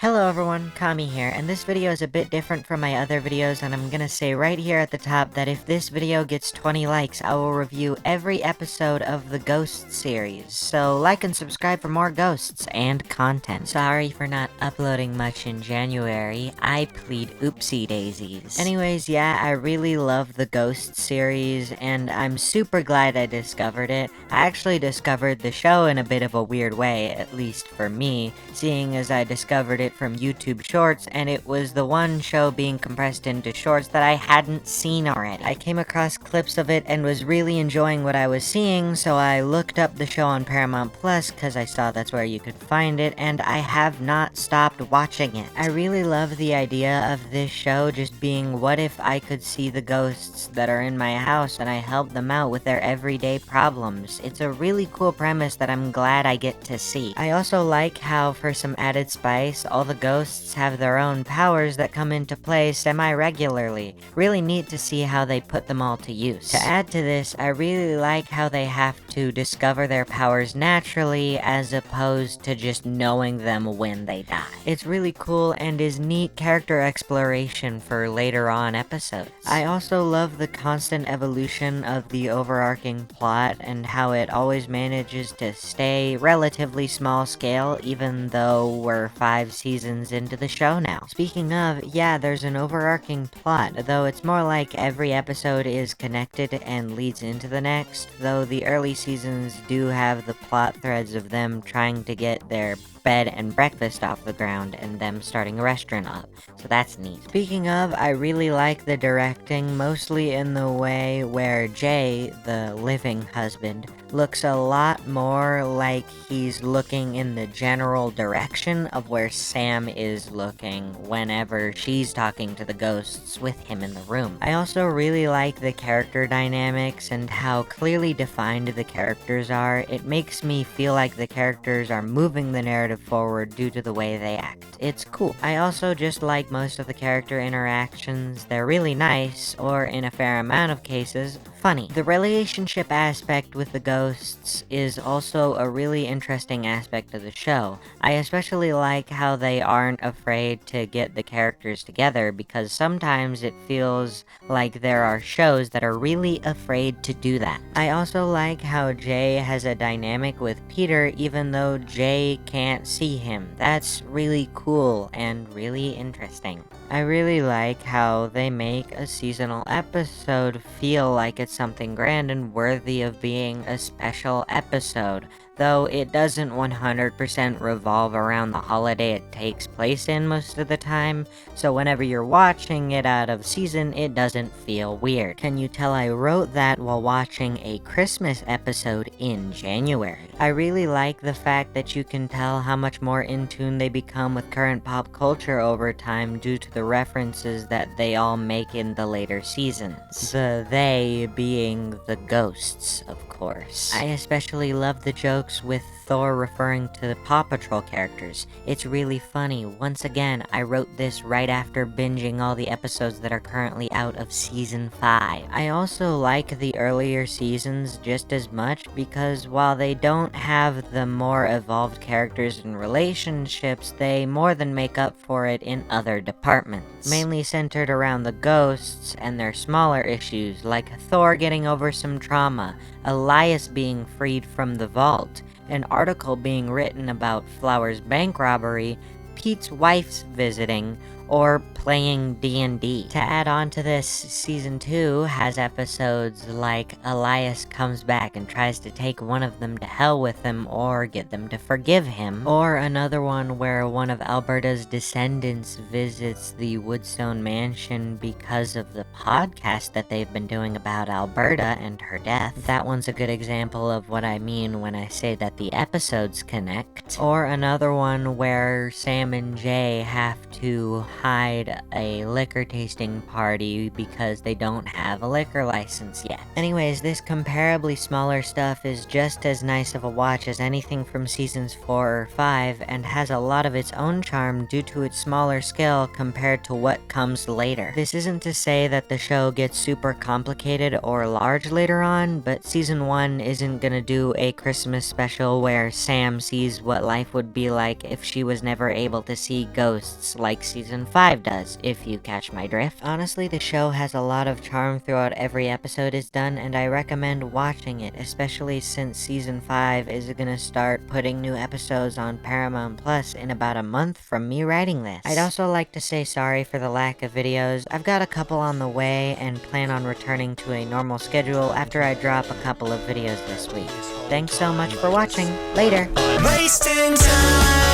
Hello everyone, Kami here, and this video is a bit different from my other videos, and I'm gonna say right here at the top that if this video gets 20 likes, I will review every episode of the Ghost series. So like and subscribe for more ghosts and content. Sorry for not uploading much in January, I plead oopsie daisies. Anyways, yeah, I really love the Ghost series, and I'm super glad I discovered it. I actually discovered the show in a bit of a weird way, at least for me, seeing as I discovered it from YouTube Shorts, and it was the one show being compressed into shorts that I hadn't seen already. I came across clips of it and was really enjoying what I was seeing, so I looked up the show on Paramount Plus because I saw that's where you could find it, and I have not stopped watching it. I really love the idea of this show just being what if I could see the ghosts that are in my house and I help them out with their everyday problems. It's a really cool premise that I'm glad I get to see. I also like how, for some added spice, all the ghosts have their own powers that come into play semi-regularly. Really neat to see how they put them all to use. To add to this, I really like how they have to discover their powers naturally as opposed to just knowing them when they die. It's really cool and is neat character exploration for later on episodes. I also love the constant evolution of the overarching plot and how it always manages to stay relatively small scale even though we're 5 seasons into the show now. Speaking of, yeah, there's an overarching plot, though it's more like every episode is connected and leads into the next, though the early seasons do have the plot threads of them trying to get their bed and breakfast off the ground and them starting a restaurant up, so that's neat. Speaking of, I really like the directing, mostly in the way where Jay, the living husband, looks a lot more like he's looking in the general direction of where Sam is looking whenever she's talking to the ghosts with him in the room. I also really like the character dynamics and how clearly defined the characters are. It makes me feel like the characters are moving the narrative forward due to the way they act. It's cool. I also just like most of the character interactions. They're really nice, or in a fair amount of cases, funny. The relationship aspect with the ghosts is also a really interesting aspect of the show. I especially like how they aren't afraid to get the characters together, because sometimes it feels like there are shows that are really afraid to do that. I also like how Jay has a dynamic with Peter even though Jay can't see him. That's really cool and really interesting. I really like how they make a seasonal episode feel like it's something grand and worthy of being a special episode, though it doesn't 100% revolve around the holiday it takes place in most of the time, so whenever you're watching it out of season, it doesn't feel weird. Can you tell I wrote that while watching a Christmas episode in January? I really like the fact that you can tell how much more in tune they become with current pop culture over time due to the references that they all make in the later seasons. The they being the ghosts, of course. I especially love the jokes with Thor referring to the Paw Patrol characters. It's really funny. Once again, I wrote this right after binging all the episodes that are currently out of Season 5. I also like the earlier seasons just as much because while they don't have the more evolved characters and relationships, they more than make up for it in other departments. Mainly centered around the ghosts and their smaller issues, like Thor getting over some trauma, Elias being freed from the vault, an article being written about Flower's bank robbery, Pete's wife's visiting, or playing D&D. To add on to this, Season 2 has episodes like Elias comes back and tries to take one of them to hell with him or get them to forgive him, or another one where one of Alberta's descendants visits the Woodstone Mansion because of the podcast that they've been doing about Alberta and her death. That one's a good example of what I mean when I say that the episodes connect. Or another one where Sam and Jay have to hide a liquor tasting party because they don't have a liquor license yet. Anyways, this comparably smaller stuff is just as nice of a watch as anything from seasons 4 or 5, and has a lot of its own charm due to its smaller scale compared to what comes later. This isn't to say that the show gets super complicated or large later on, but season 1 isn't gonna do a Christmas special where Sam sees what life would be like if she was never able to see ghosts like season 5 does, if you catch my drift. Honestly, the show has a lot of charm throughout every episode is done, and I recommend watching it, especially since season 5 is gonna start putting new episodes on Paramount Plus in about a month from me writing this. I'd also like to say sorry for the lack of videos. I've got a couple on the way and plan on returning to a normal schedule after I drop a couple of videos this week. Thanks so much for watching. Later! Wasting time.